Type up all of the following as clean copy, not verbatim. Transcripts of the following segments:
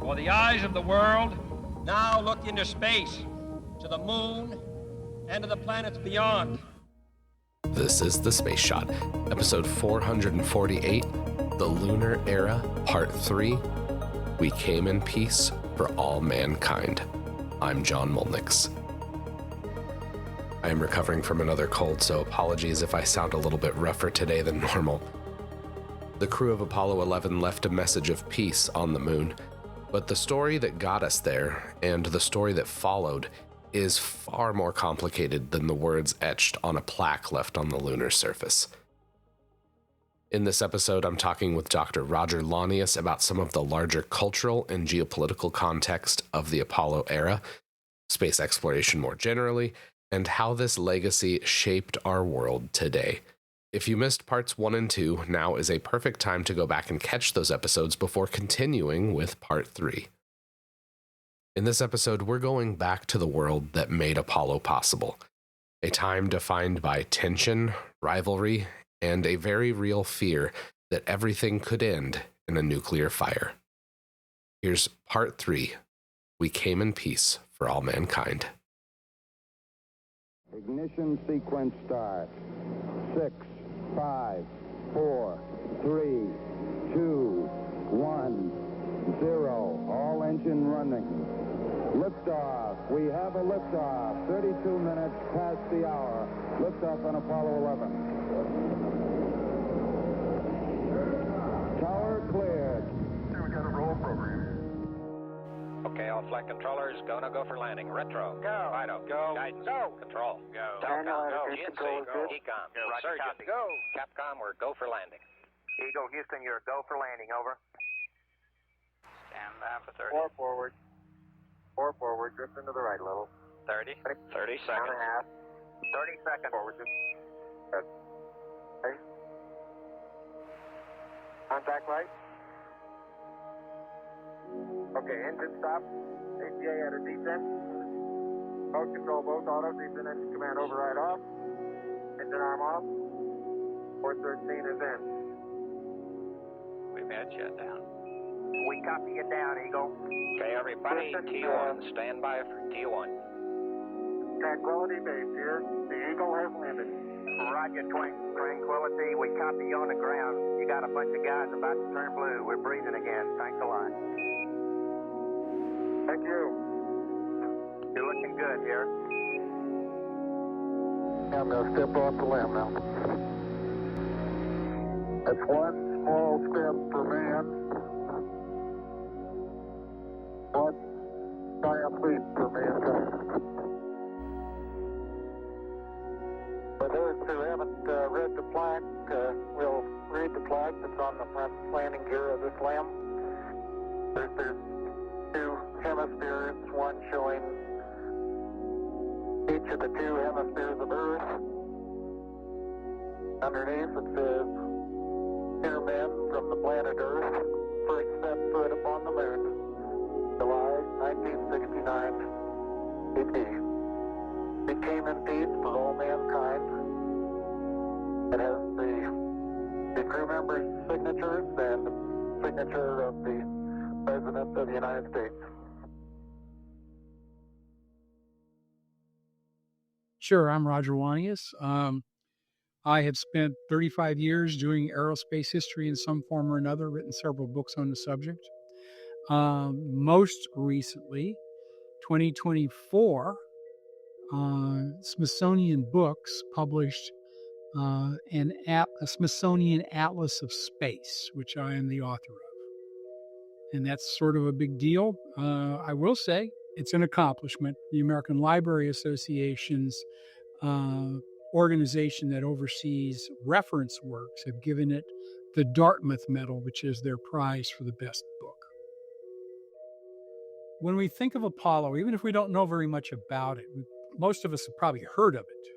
For the eyes of the world now look into space, to the moon, and to the planets beyond. This is The Space Shot, episode 448, The Lunar Era, Part 3, We Came in Peace for All Mankind. I'm John Molnix. I am recovering from another cold, so apologies if I sound a little bit rougher today than normal. The crew of Apollo 11 left a message of peace on the moon, but the story that got us there, and the story that followed, is far more complicated than the words etched on a plaque left on the lunar surface. In this episode, I'm talking with Dr. Roger Launius about some of the larger cultural and geopolitical context of the Apollo era, space exploration more generally, and how this legacy shaped our world today. If you missed parts 1 and 2, now is a perfect time to go back and catch those episodes before continuing with part 3. In this episode, we're going back to the world that made Apollo possible, a time defined by tension, rivalry, and a very real fear that everything could end in a nuclear fire. Here's part 3, We Came in Peace for All Mankind. Ignition sequence start. 6, 5, 4, 3, 2, 1, 0. All engine running. Liftoff. We have a liftoff. 32 minutes past the hour. Liftoff on Apollo 11. Tower cleared. Here we got a roll program. Okay, all flight controllers, go for landing. Retro. Go. Fido. Go. Guidance. Go. Control. Go. Telcom. Go. GNC. Control is good. Ecom. Go. Roger, Surgeon. copy. Go. Capcom, we're go for landing. Eagle, Houston, you're go for landing, over. Stand by for 30. 4 forward. 4 forward, drift into the right a little. 30. 30 Down seconds. a half. 30 seconds. Forward, just. Good. Okay. Contact light. Okay, engine stop. ATA at a descent. Mode control, both auto, descent engine command override off. Engine arm off. 413 is in. We've had shutdown. We copy you down, Eagle. Okay, everybody, T1, stand by for T1. Tranquility Base here. The Eagle has landed. Roger, Tranquility. We copy you on the ground. You got a bunch of guys about to turn blue. We're breathing again. Thanks a lot. Thank you. You're looking good here. I'm going to step off the limb now. That's one small step for man. One giant leap for mankind. For those who haven't read the plaque, we'll read the plaque that's on the front landing gear of this limb. There's 2 hemispheres, one showing each of the 2 hemispheres of Earth. Underneath it says, "Here men from the planet Earth first set foot upon the moon, July 1969, AD. We came in peace for all mankind." It has the crew members' signatures and the signature of the President of the United States. Sure, I'm Roger Launius. I have spent 35 years doing aerospace history in some form or another, written several books on the subject. Most recently, 2024, Smithsonian Books published a Smithsonian Atlas of Space, which I am the author of. And that's sort of a big deal. I will say it's an accomplishment. The American Library Association's organization that oversees reference works have given it the Dartmouth Medal, which is their prize for the best book. When we think of Apollo, even if we don't know very much about it, most of us have probably heard of it,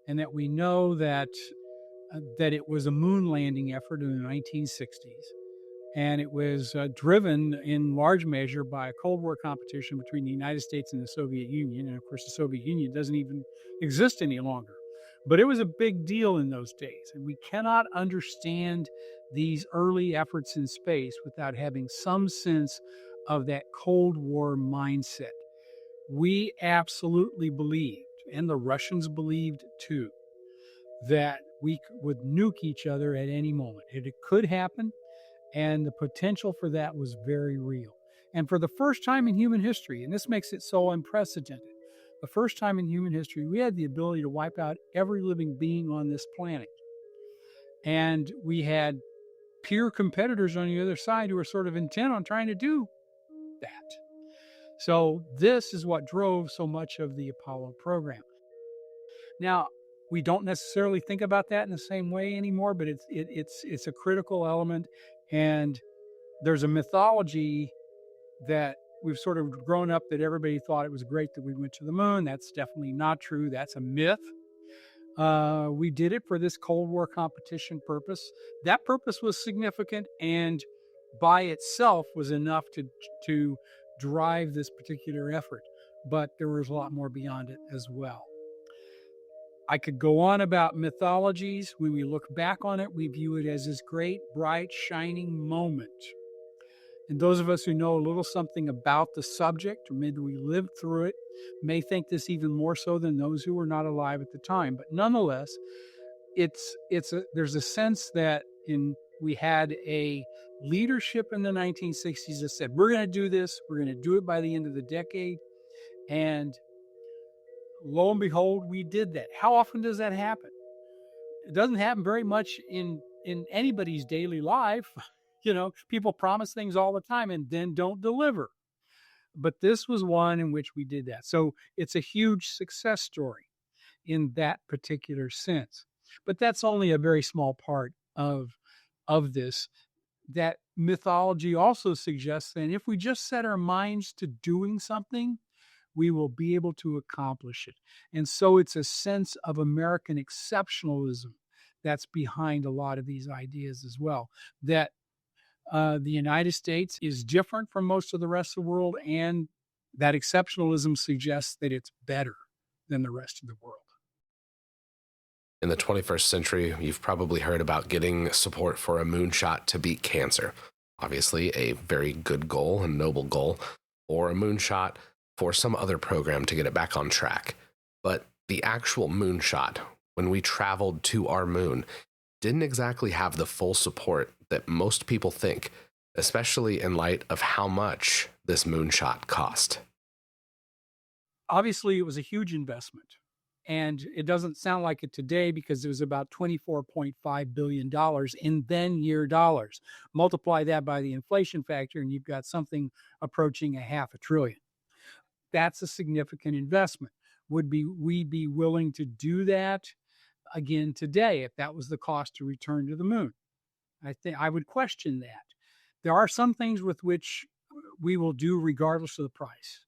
and that we know that it was a moon landing effort in the 1960s. And it was driven in large measure by a Cold War competition between the United States and the Soviet Union. And of course, the Soviet Union doesn't even exist any longer. But it was a big deal in those days. And we cannot understand these early efforts in space without having some sense of that Cold War mindset. We absolutely believed, and the Russians believed too, that we would nuke each other at any moment. It could happen, and the potential for that was very real. And for the first time in human history, and this makes it so unprecedented, the first time in human history, we had the ability to wipe out every living being on this planet. And we had peer competitors on the other side who were sort of intent on trying to do that. So this is what drove so much of the Apollo program. Now, we don't necessarily think about that in the same way anymore, but it's a critical element, and there's a mythology that we've sort of grown up that everybody thought it was great that we went to the moon. That's definitely not true. That's a myth. We did it for this Cold War competition purpose. That purpose was significant and by itself was enough to drive this particular effort. But there was a lot more beyond it as well. I could go on about mythologies. When we look back on it, we view it as this great, bright, shining moment. And those of us who know a little something about the subject, or maybe we lived through it, may think this even more so than those who were not alive at the time. But nonetheless, there's a sense that we had a leadership in the 1960s that said, we're going to do this, we're going to do it by the end of the decade. And lo and behold, we did that. How often does that happen? It doesn't happen very much in anybody's daily life. People promise things all the time and then don't deliver. But this was one in which we did that. So it's a huge success story in that particular sense. But that's only a very small part of this. That mythology also suggests that if we just set our minds to doing something, we will be able to accomplish it. And so it's a sense of American exceptionalism that's behind a lot of these ideas as well. That the United States is different from most of the rest of the world, and that exceptionalism suggests that it's better than the rest of the world. In the 21st century, you've probably heard about getting support for a moonshot to beat cancer. Obviously, a very good goal and noble goal, or a moonshot for some other program to get it back on track. But the actual moonshot, when we traveled to our moon, didn't exactly have the full support that most people think, especially in light of how much this moonshot cost. Obviously, it was a huge investment. And it doesn't sound like it today because it was about $24.5 billion in then-year dollars. Multiply that by the inflation factor, and you've got something approaching $500 billion. That's a significant investment. Would we be willing to do that again today if that was the cost to return to the moon? I think I would question that. There are some things with which we will do regardless of the price,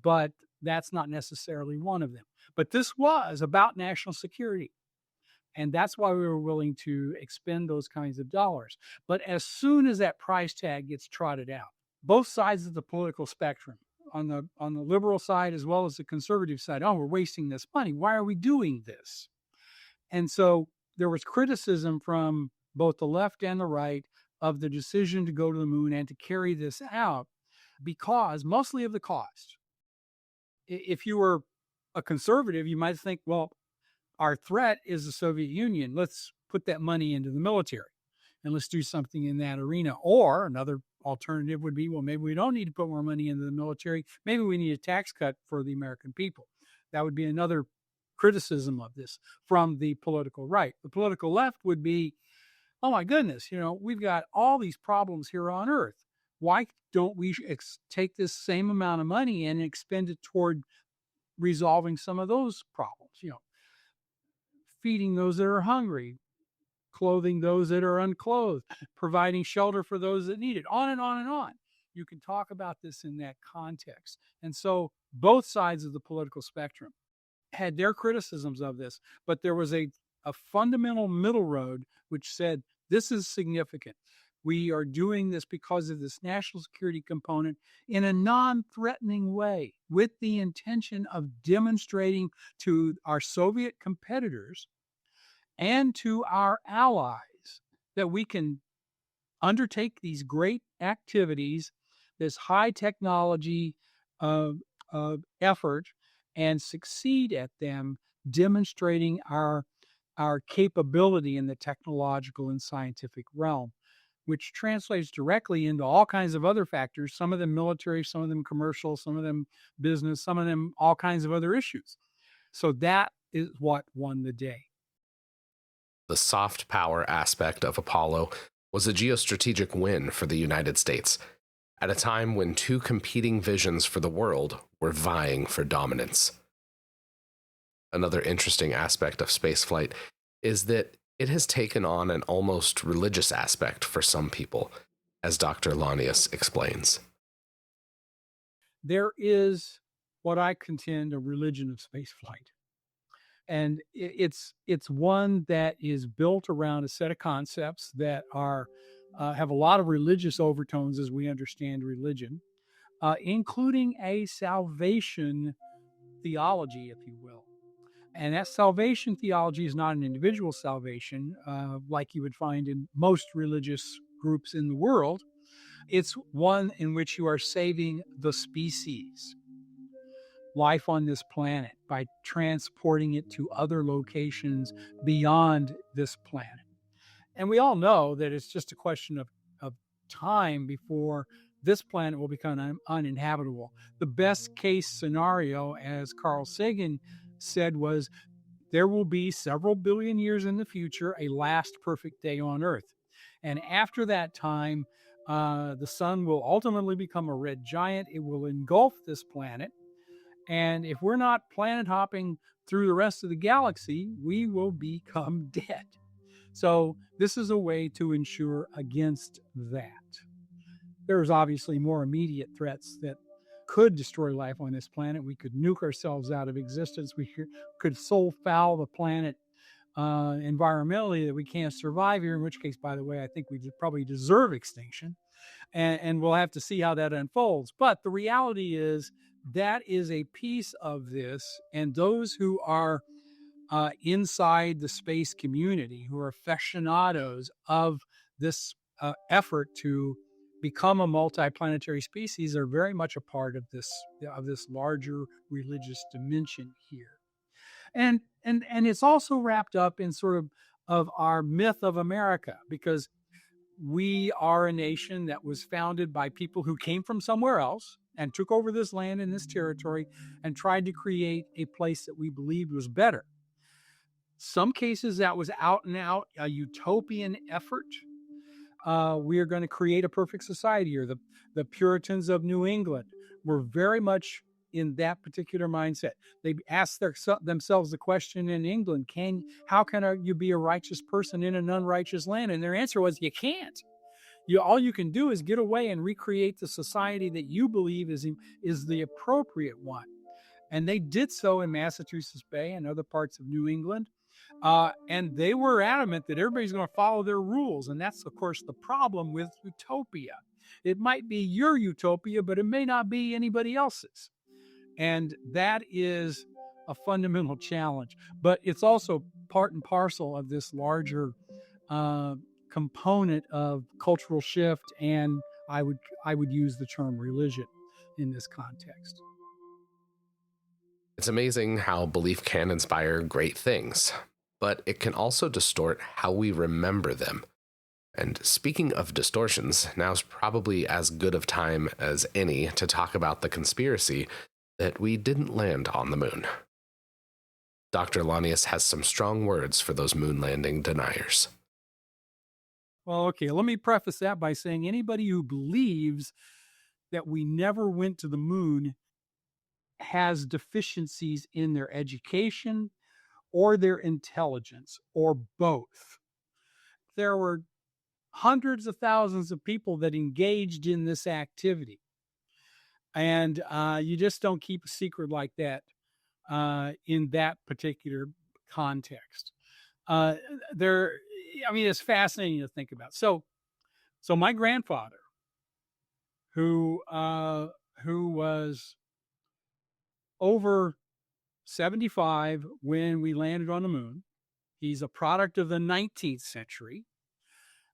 but that's not necessarily one of them. But this was about national security, and that's why we were willing to expend those kinds of dollars. But as soon as that price tag gets trotted out, both sides of the political spectrum, on the liberal side as well as the conservative side, we're wasting this money. Why are we doing this? And so there was criticism from both the left and the right of the decision to go to the moon and to carry this out because mostly of the cost. If you were a conservative, you might think, well, our threat is the Soviet Union. Let's put that money into the military and let's do something in that arena. Or another alternative would be, well, maybe we don't need to put more money into the military. Maybe we need a tax cut for the American people. That would be another criticism of this from the political right. The political left would be, oh my goodness, we've got all these problems here on Earth. Why don't we take this same amount of money and expend it toward resolving some of those problems? Feeding those that are hungry, clothing those that are unclothed, providing shelter for those that need it, on and on and on. You can talk about this in that context. And so both sides of the political spectrum had their criticisms of this, but there was a fundamental middle road which said, this is significant. We are doing this because of this national security component in a non-threatening way with the intention of demonstrating to our Soviet competitors and to our allies that we can undertake these great activities this high technology uh, effort and succeed at them, demonstrating our capability in the technological and scientific realm, which translates directly into all kinds of other factors, some of them military, some of them commercial, some of them business, some of them all kinds of other issues. So that is what won the day. The soft power aspect of Apollo was a geostrategic win for the United States, at a time when two competing visions for the world were vying for dominance. Another interesting aspect of spaceflight is that it has taken on an almost religious aspect for some people, as Dr. Launius explains. There is what I contend a religion of spaceflight. And it's one that is built around a set of concepts that are have a lot of religious overtones as we understand religion, including a salvation theology, if you will. And that salvation theology is not an individual salvation like you would find in most religious groups in the world. It's one in which you are saving the species, life on this planet, by transporting it to other locations beyond this planet. And we all know that it's just a question of time before this planet will become uninhabitable. The best case scenario, as Carl Sagan said, was there will be several billion years in the future a last perfect day on Earth. And after that time, the sun will ultimately become a red giant. It will engulf this planet. And if we're not planet hopping through the rest of the galaxy, we will become dead. So this is a way to ensure against that. There's obviously more immediate threats that could destroy life on this planet. We could nuke ourselves out of existence. We could so foul the planet environmentally that we can't survive here, in which case, by the way, I think we probably deserve extinction. And we'll have to see how that unfolds. But the reality is that is a piece of this, and those who are inside the space community, who are aficionados of this effort to become a multiplanetary species, are very much a part of this larger religious dimension here. And it's also wrapped up in sort of our myth of America, because we are a nation that was founded by people who came from somewhere else and took over this land and this territory and tried to create a place that we believed was better. Some cases that was out and out a utopian effort. We are going to create a perfect society here. The Puritans of New England were very much in that particular mindset. They asked themselves the question in England, how can you be a righteous person in an unrighteous land? And their answer was, you can't. All you can do is get away and recreate the society that you believe is the appropriate one. And they did so in Massachusetts Bay and other parts of New England. And they were adamant that everybody's going to follow their rules. And that's, of course, the problem with utopia. It might be your utopia, but it may not be anybody else's. And that is a fundamental challenge. But it's also part and parcel of this larger component of cultural shift. And I would use the term religion in this context. It's amazing how belief can inspire great things, but it can also distort how we remember them. And speaking of distortions, now's probably as good of time as any to talk about the conspiracy that we didn't land on the moon. Dr. Launius has some strong words for those moon landing deniers. Well, okay, let me preface that by saying anybody who believes that we never went to the moon has deficiencies in their education or their intelligence, or both. There were hundreds of thousands of people that engaged in this activity. And you just don't keep a secret like that in that particular context. It's fascinating to think about. So my grandfather, who was over 75 when we landed on the moon, he's a product of the 19th century.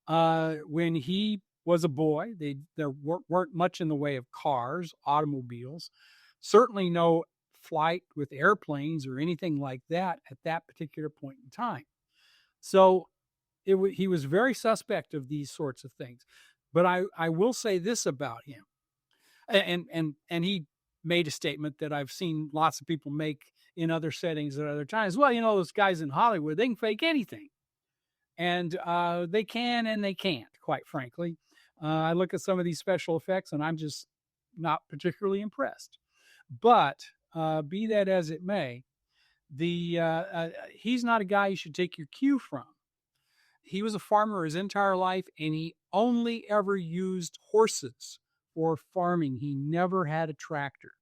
When he was a boy. There weren't much in the way of cars, automobiles, certainly no flight with airplanes or anything like that at that particular point in time. So he was very suspect of these sorts of things. But I will say this about him, and he made a statement that I've seen lots of people make in other settings at other times. Well, those guys in Hollywood, they can fake anything. And they can and they can't, quite frankly. I look at some of these special effects and I'm just not particularly impressed. But be that as it may, he's not a guy you should take your cue from. He was a farmer his entire life, and he only ever used horses for farming. He never had a tractor.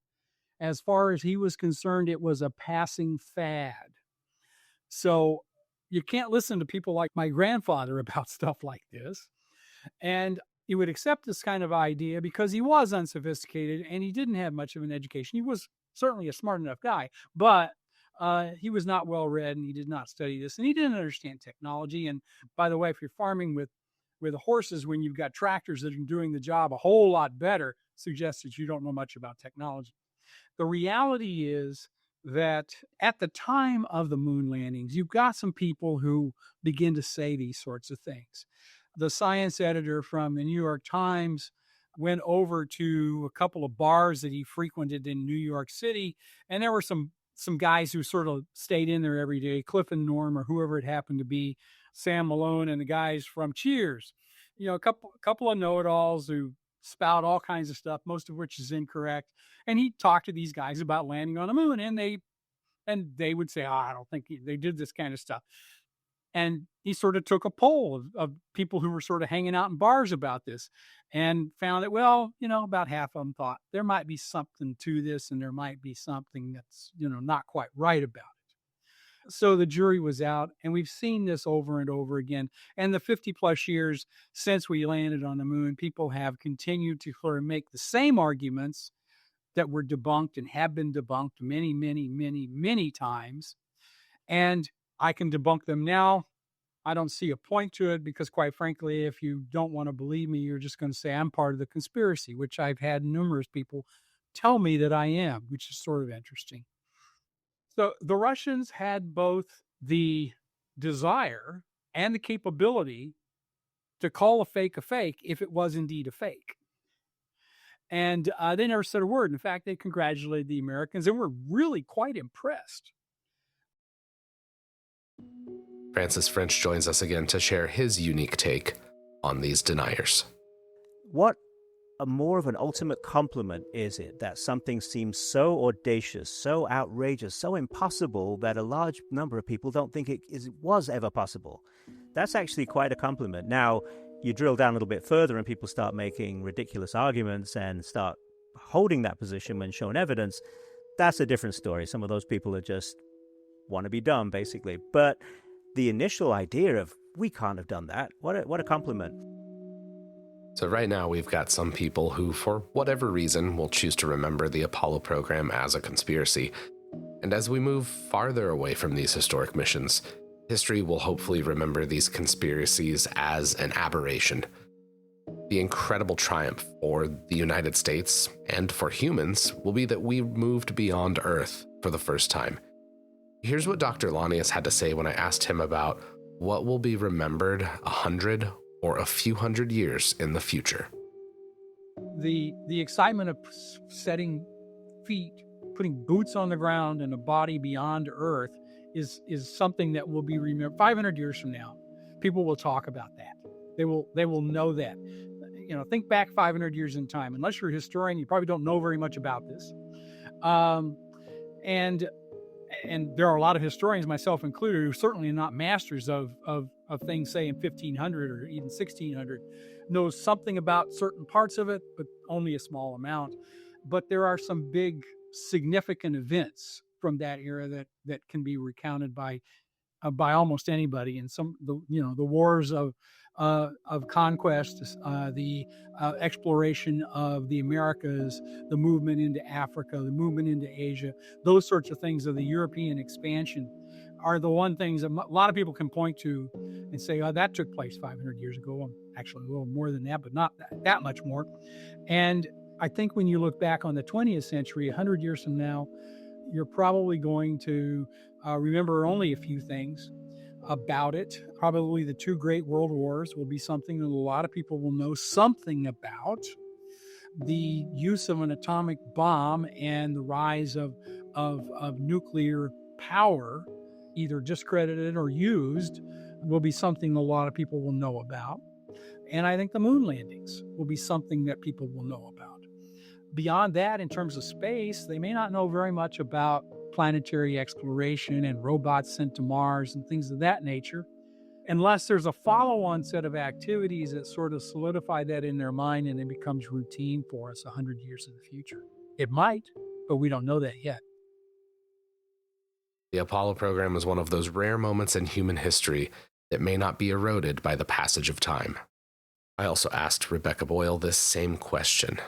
As far as he was concerned, it was a passing fad. So you can't listen to people like my grandfather about stuff like this. And he would accept this kind of idea because he was unsophisticated and he didn't have much of an education. He was certainly a smart enough guy, but he was not well read and he did not study this and he didn't understand technology. And by the way, if you're farming with horses when you've got tractors that are doing the job a whole lot better, suggests that you don't know much about technology. The reality is that at the time of the moon landings, you've got some people who begin to say these sorts of things. The science editor from the New York Times went over to a couple of bars that he frequented in New York City, and there were some guys who sort of stayed in there every day, Cliff and Norm or whoever it happened to be, Sam Malone and the guys from Cheers. A couple of know-it-alls who spout all kinds of stuff, most of which is incorrect. And he talked to these guys about landing on the moon, and they would say, I don't think they did this kind of stuff. And he sort of took a poll of people who were sort of hanging out in bars about this and found that, well, about half of them thought there might be something to this and there might be something that's, not quite right about it. So the jury was out, and we've seen this over and over again. And the 50 plus years since we landed on the moon, people have continued to sort of make the same arguments that were debunked and have been debunked many, many, many, many times. And I can debunk them now. I don't see a point to it because, quite frankly, if you don't want to believe me, you're just going to say I'm part of the conspiracy, which I've had numerous people tell me that I am, which is sort of interesting. So the Russians had both the desire and the capability to call a fake if it was indeed a fake. And they never said a word. In fact, they congratulated the Americans and were really quite impressed. Francis French joins us again to share his unique take on these deniers. What a more of an ultimate compliment is it that something seems so audacious, so outrageous, so impossible that a large number of people don't think it was ever possible? That's actually quite a compliment. Now, you drill down a little bit further and people start making ridiculous arguments and start holding that position when shown evidence. That's a different story. Some of those people are just want to be dumb, basically. But the initial idea of, we can't have done that, what a compliment. So right now we've got some people who, for whatever reason, will choose to remember the Apollo program as a conspiracy. And as we move farther away from these historic missions, history will hopefully remember these conspiracies as an aberration. The incredible triumph for the United States and for humans will be that we moved beyond Earth for the first time. Here's what Dr. Launius had to say when I asked him about what will be remembered 100 or a few hundred years in the future. The excitement of setting feet, putting boots on the ground and a body beyond Earth is something that will be remembered 500 years from now. People will talk about that. They will know that. Think back 500 years in time. Unless you're a historian, you probably don't know very much about this. And there are a lot of historians, myself included, who certainly are not masters of things, say, in 1500 or even 1600, knows something about certain parts of it, but only a small amount. But there are some big, significant events from that era that can be recounted by almost anybody. And the wars of conquest, the exploration of the Americas, the movement into Africa, the movement into Asia, those sorts of things of the European expansion are the one things that a lot of people can point to and say, oh, that took place 500 years ago. Actually, a little more than that, but not that much more. And I think when you look back on the 20th century, 100 years from now, you're probably going to remember only a few things about it. Probably the two great world wars will be something that a lot of people will know something about. The use of an atomic bomb and the rise of nuclear power, either discredited or used, will be something a lot of people will know about. And I think the moon landings will be something that people will know about. Beyond that, in terms of space, they may not know very much about planetary exploration and robots sent to Mars and things of that nature, unless there's a follow-on set of activities that sort of solidify that in their mind and it becomes routine for us 100 years in the future. It might, but we don't know that yet. The Apollo program is one of those rare moments in human history that may not be eroded by the passage of time. I also asked Rebecca Boyle this same question.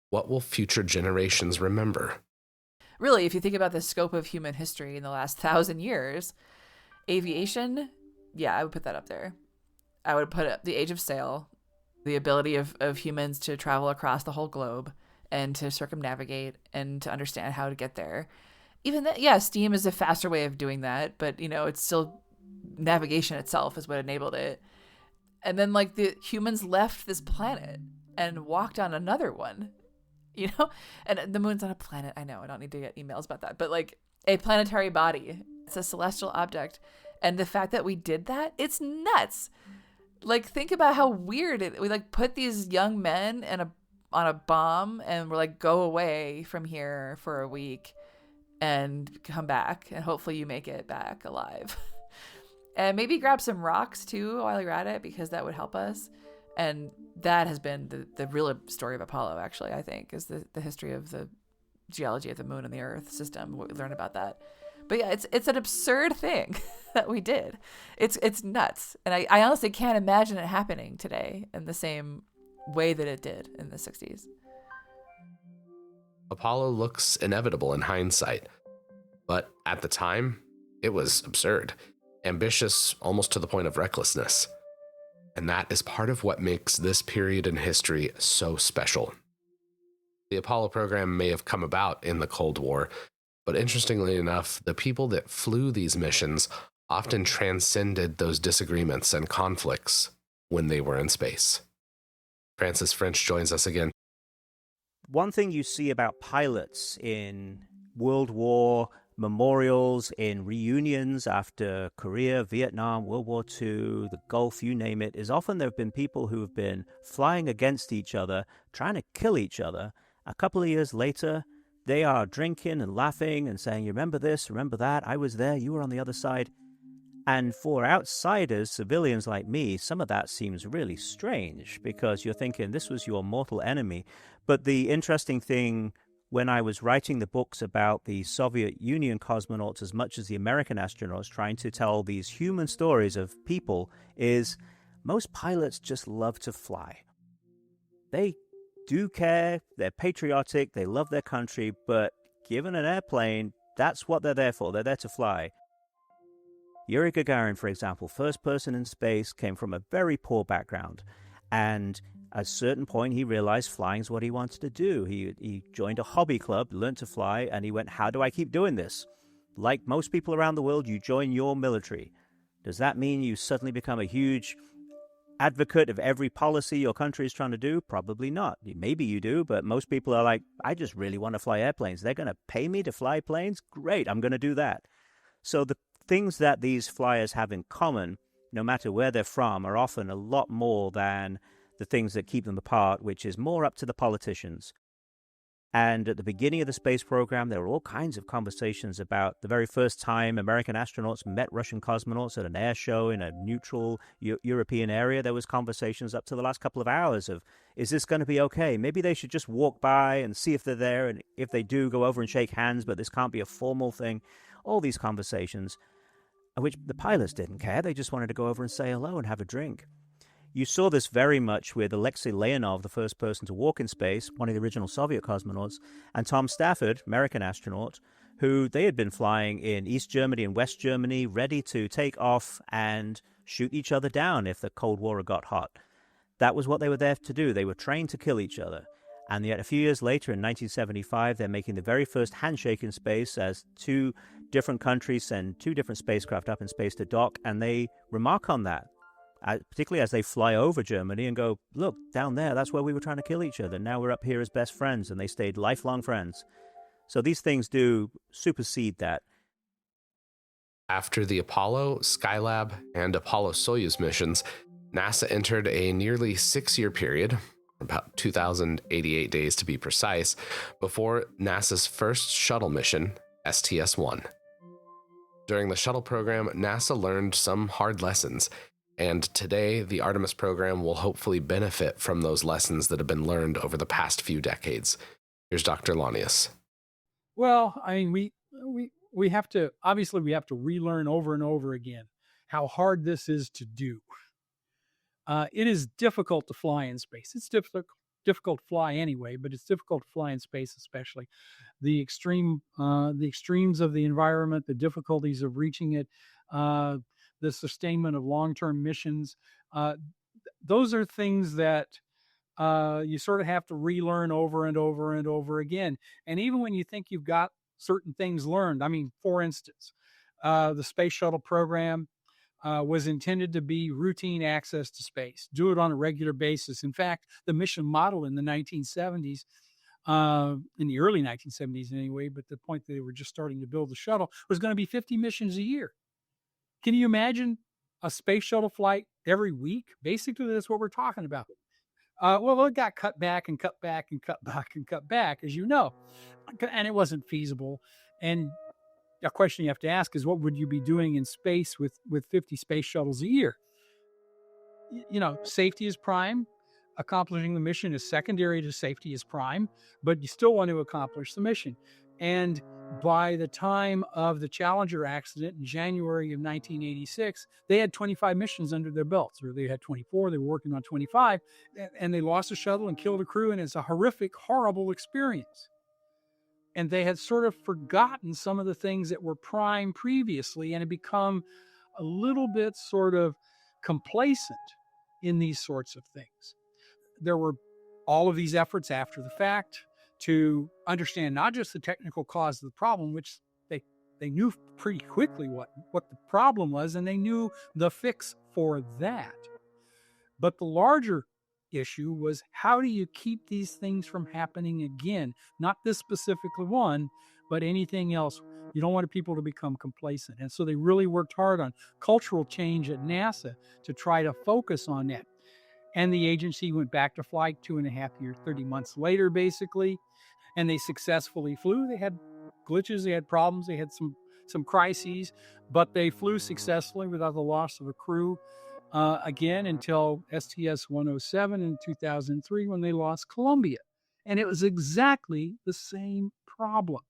What will future generations remember? Really, if you think about the scope of human history in the last 1,000 years, aviation, yeah, I would put that up there. I would put up the age of sail, the ability of humans to travel across the whole globe and to circumnavigate and to understand how to get there. Even that, yeah, steam is a faster way of doing that, but, it's still navigation itself is what enabled it. And then, the humans left this planet and walked on another one. And the moon's not a planet. I know I don't need to get emails about that, but a planetary body, it's a celestial object. And the fact that we did that, it's nuts. Think about how weird we put these young men on a bomb and we're go away from here for a week and come back. And hopefully you make it back alive. And maybe grab some rocks too while you're at it, because that would help us. And that has been the real story of Apollo, actually, I think, is the history of the geology of the moon and the Earth system, what we learn about that. But yeah, it's an absurd thing that we did. It's nuts. And I honestly can't imagine it happening today in the same way that it did in the 60s. Apollo looks inevitable in hindsight, but at the time, it was absurd, ambitious almost to the point of recklessness. And that is part of what makes this period in history so special. The Apollo program may have come about in the Cold War, but interestingly enough, the people that flew these missions often transcended those disagreements and conflicts when they were in space. Francis French joins us again. One thing you see about pilots in World War memorials, in reunions after Korea, Vietnam, World War II, the Gulf, you name it, is often there have been people who have been flying against each other, trying to kill each other. A couple of years later, they are drinking and laughing and saying, you remember this, remember that, I was there, you were on the other side. And for outsiders, civilians like me, some of that seems really strange because you're thinking this was your mortal enemy. But the interesting thing, when I was writing the books about the Soviet Union cosmonauts as much as the American astronauts, trying to tell these human stories of people, is most pilots just love to fly. They do care, they're patriotic, they love their country, but given an airplane, that's what they're there for. They're there to fly. Yuri Gagarin, for example, first person in space, came from a very poor background. And at a certain point, he realized flying is what he wanted to do. He joined a hobby club, learned to fly, and he went, how do I keep doing this? Like most people around the world, you join your military. Does that mean you suddenly become a huge advocate of every policy your country is trying to do? Probably not. Maybe you do, but most people are like, I just really want to fly airplanes. They're going to pay me to fly planes? Great, I'm going to do that. So the things that these flyers have in common, no matter where they're from, are often a lot more than the things that keep them apart, which is more up to the politicians. And at the beginning of the space program, there were all kinds of conversations about the very first time American astronauts met Russian cosmonauts at an air show in a neutral European area. There was conversations up to the last couple of hours of, is this going to be okay? Maybe they should just walk by and see if they're there, and if they do, go over and shake hands, but this can't be a formal thing. All these conversations, which the pilots didn't care. They just wanted to go over and say hello and have a drink. You saw this very much with Alexei Leonov, the first person to walk in space, one of the original Soviet cosmonauts, and Tom Stafford, American astronaut, who they had been flying in East Germany and West Germany, ready to take off and shoot each other down if the Cold War got hot. That was what they were there to do. They were trained to kill each other. And yet a few years later, in 1975, they're making the very first handshake in space as two different countries send two different spacecraft up in space to dock, and they remark on that, particularly as they fly over Germany and go, look, down there, that's where we were trying to kill each other. Now we're up here as best friends, and they stayed lifelong friends. So these things do supersede that. After the Apollo, Skylab, and Apollo-Soyuz missions, NASA entered a nearly 6-year period, about 2,088 days to be precise, before NASA's first shuttle mission, STS-1. During the shuttle program, NASA learned some hard lessons, and today the Artemis program will hopefully benefit from those lessons that have been learned over the past few decades. Here's Dr. Launius. Well, I mean, we have to, obviously we have to relearn over and over again how hard this is to do. It is difficult to fly in space. It's difficult to fly anyway, but it's difficult to fly in space, especially the extremes of the environment, the difficulties of reaching it, the sustainment of long-term missions. Those are things that you sort of have to relearn over and over and over again. And even when you think you've got certain things learned, I mean, for instance, the space shuttle program was intended to be routine access to space, do it on a regular basis. In fact, the mission model in the 1970s, in the early 1970s anyway, but the point that they were just starting to build the shuttle, was going to be 50 missions a year. Can you imagine a space shuttle flight every week? Basically, that's what we're talking about. Well, it got cut back and cut back and cut back and cut back, as you know, and it wasn't feasible. And a question you have to ask is, what would you be doing in space with 50 space shuttles a year? You know, safety is prime. Accomplishing the mission is secondary to safety is prime, but you still want to accomplish the mission. And by the time of the Challenger accident in January of 1986, they had 25 missions under their belts, or they had 24. They were working on 25, and they lost a shuttle and killed a crew, and it's a horrific, horrible experience. And they had sort of forgotten some of the things that were prime previously and had become a little bit sort of complacent in these sorts of things. There were all of these efforts after the fact to understand not just the technical cause of the problem, which they knew pretty quickly what the problem was, and they knew the fix for that. But the larger issue was, how do you keep these things from happening again? Not this specifically one, but anything else. You don't want people to become complacent. And so they really worked hard on cultural change at NASA to try to focus on that. And the agency went back to flight 2.5 years, 30 months later, basically. And they successfully flew. They had glitches, they had problems, they had some crises, but they flew successfully without the loss of a crew. Again, until STS-107 in 2003, when they lost Columbia. And it was exactly the same problem.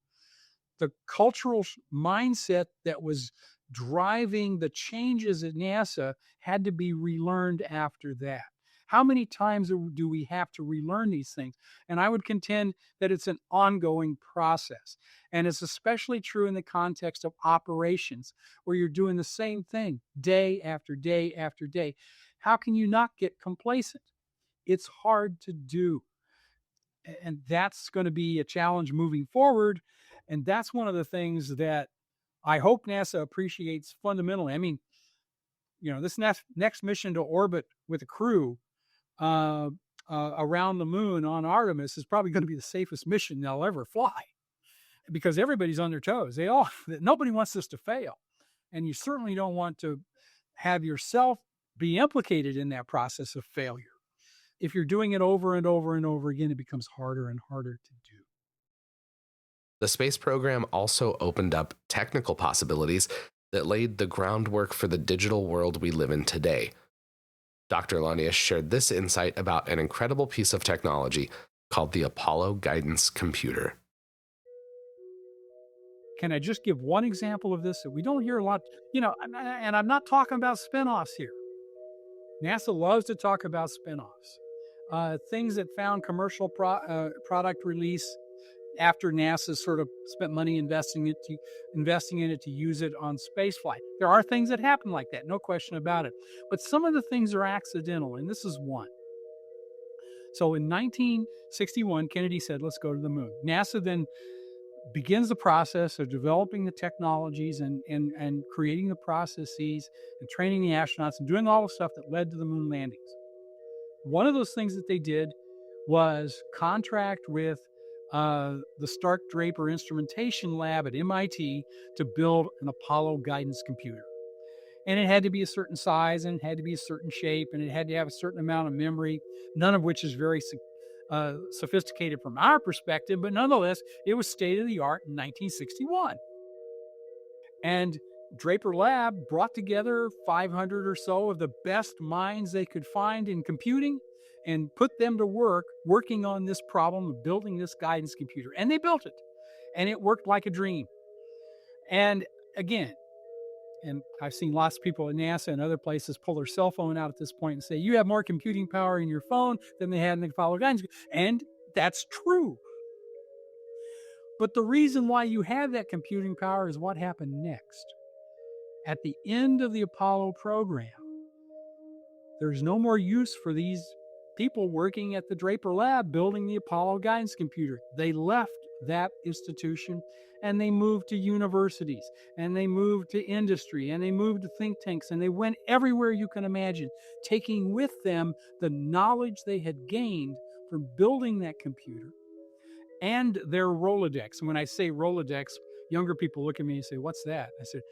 The cultural mindset that was driving the changes at NASA had to be relearned after that. How many times do we have to relearn these things? And I would contend that it's an ongoing process. And it's especially true in the context of operations, where you're doing the same thing day after day after day. How can you not get complacent? It's hard to do. And that's going to be a challenge moving forward. And that's one of the things that I hope NASA appreciates fundamentally. I mean, you know, this next mission to orbit with a crew around the moon on Artemis is probably going to be the safest mission they'll ever fly, because everybody's on their toes. Nobody wants this to fail. And you certainly don't want to have yourself be implicated in that process of failure. If you're doing it over and over and over again, it becomes harder and harder to do. The space program also opened up technical possibilities that laid the groundwork for the digital world we live in today. Dr. Launius shared this insight about an incredible piece of technology called the Apollo Guidance Computer. Can I just give one example of this that we don't hear a lot? You know, and I'm not talking about spinoffs here. NASA loves to talk about spinoffs. Things that found commercial product release after NASA sort of spent money investing in it to use it on spaceflight. There are things that happen like that, no question about it. But some of the things are accidental, and this is one. So in 1961, Kennedy said, let's go to the moon. NASA then begins the process of developing the technologies and creating the processes and training the astronauts and doing all the stuff that led to the moon landings. One of those things that they did was contract with the Stark Draper Instrumentation Lab at MIT to build an Apollo guidance computer. And it had to be a certain size, and it had to be a certain shape, and it had to have a certain amount of memory, none of which is very sophisticated from our perspective, but nonetheless, it was state-of-the-art in 1961. And Draper Lab brought together 500 or so of the best minds they could find in computing and put them to work working on this problem of building this guidance computer. And they built it, and it worked like a dream. And again, and I've seen lots of people at NASA and other places pull their cell phone out at this point and say, you have more computing power in your phone than they had in the Apollo guidance. And that's true. But the reason why you have that computing power is what happened next. At the end of the Apollo program, there's no more use for these people working at the Draper Lab building the Apollo guidance computer. They left that institution and they moved to universities and they moved to industry and they moved to think tanks and they went everywhere you can imagine, taking with them the knowledge they had gained from building that computer and their Rolodex. And when I say Rolodex, younger people look at me and say, what's that? I said,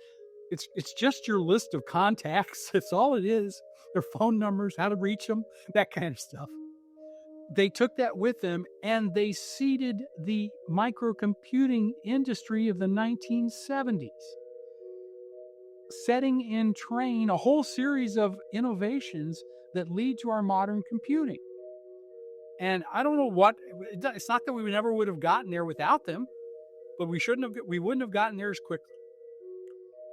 it's just your list of contacts. That's all it is. Their phone numbers, how to reach them, that kind of stuff. They took that with them and they seeded the microcomputing industry of the 1970s, setting in train a whole series of innovations that lead to our modern computing. And I don't know it's not that we never would have gotten there without them, but we wouldn't have gotten there as quickly.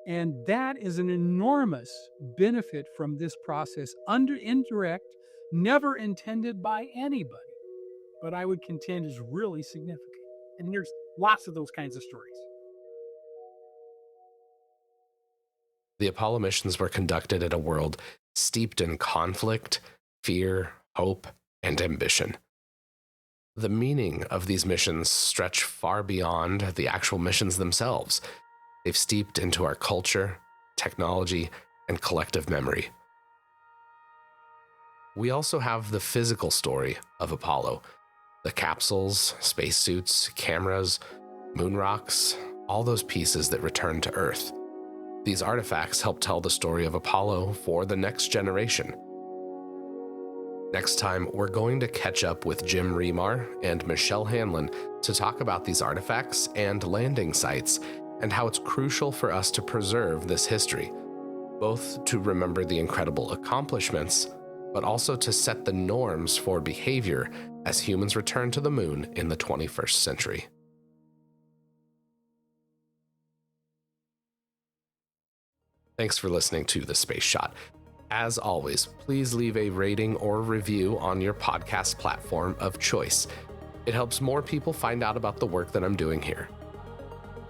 And that is an enormous benefit from this process, indirect, never intended by anybody, but I would contend is really significant. And there's lots of those kinds of stories. The Apollo missions were conducted in a world steeped in conflict, fear, hope, and ambition. The meaning of these missions stretch far beyond the actual missions themselves. They've steeped into our culture, technology, and collective memory. We also have the physical story of Apollo. The capsules, spacesuits, cameras, moon rocks, all those pieces that return to Earth. These artifacts help tell the story of Apollo for the next generation. Next time, we're going to catch up with Jim Remar and Michelle Hanlon to talk about these artifacts and landing sites and how it's crucial for us to preserve this history, both to remember the incredible accomplishments, but also to set the norms for behavior as humans return to the moon in the 21st century. Thanks for listening to The Space Shot. As always, please leave a rating or review on your podcast platform of choice. It helps more people find out about the work that I'm doing here.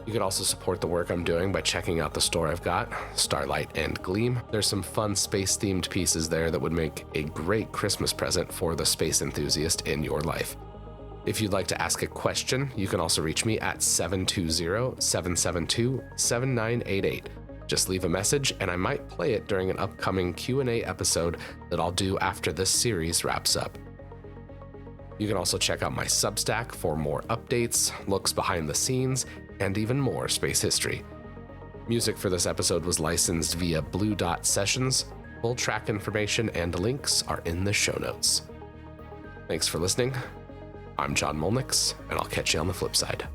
You can also support the work I'm doing by checking out the store I've got, Starlight and Gleam. There's some fun space-themed pieces there that would make a great Christmas present for the space enthusiast in your life. If you'd like to ask a question, you can also reach me at 720-772-7988. Just leave a message and I might play it during an upcoming Q&A episode that I'll do after this series wraps up. You can also check out my Substack for more updates, looks behind the scenes, and even more space history. Music for this episode was licensed via Blue Dot Sessions. Full track information and links are in the show notes. Thanks for listening. I'm John Molnix, and I'll catch you on the flip side.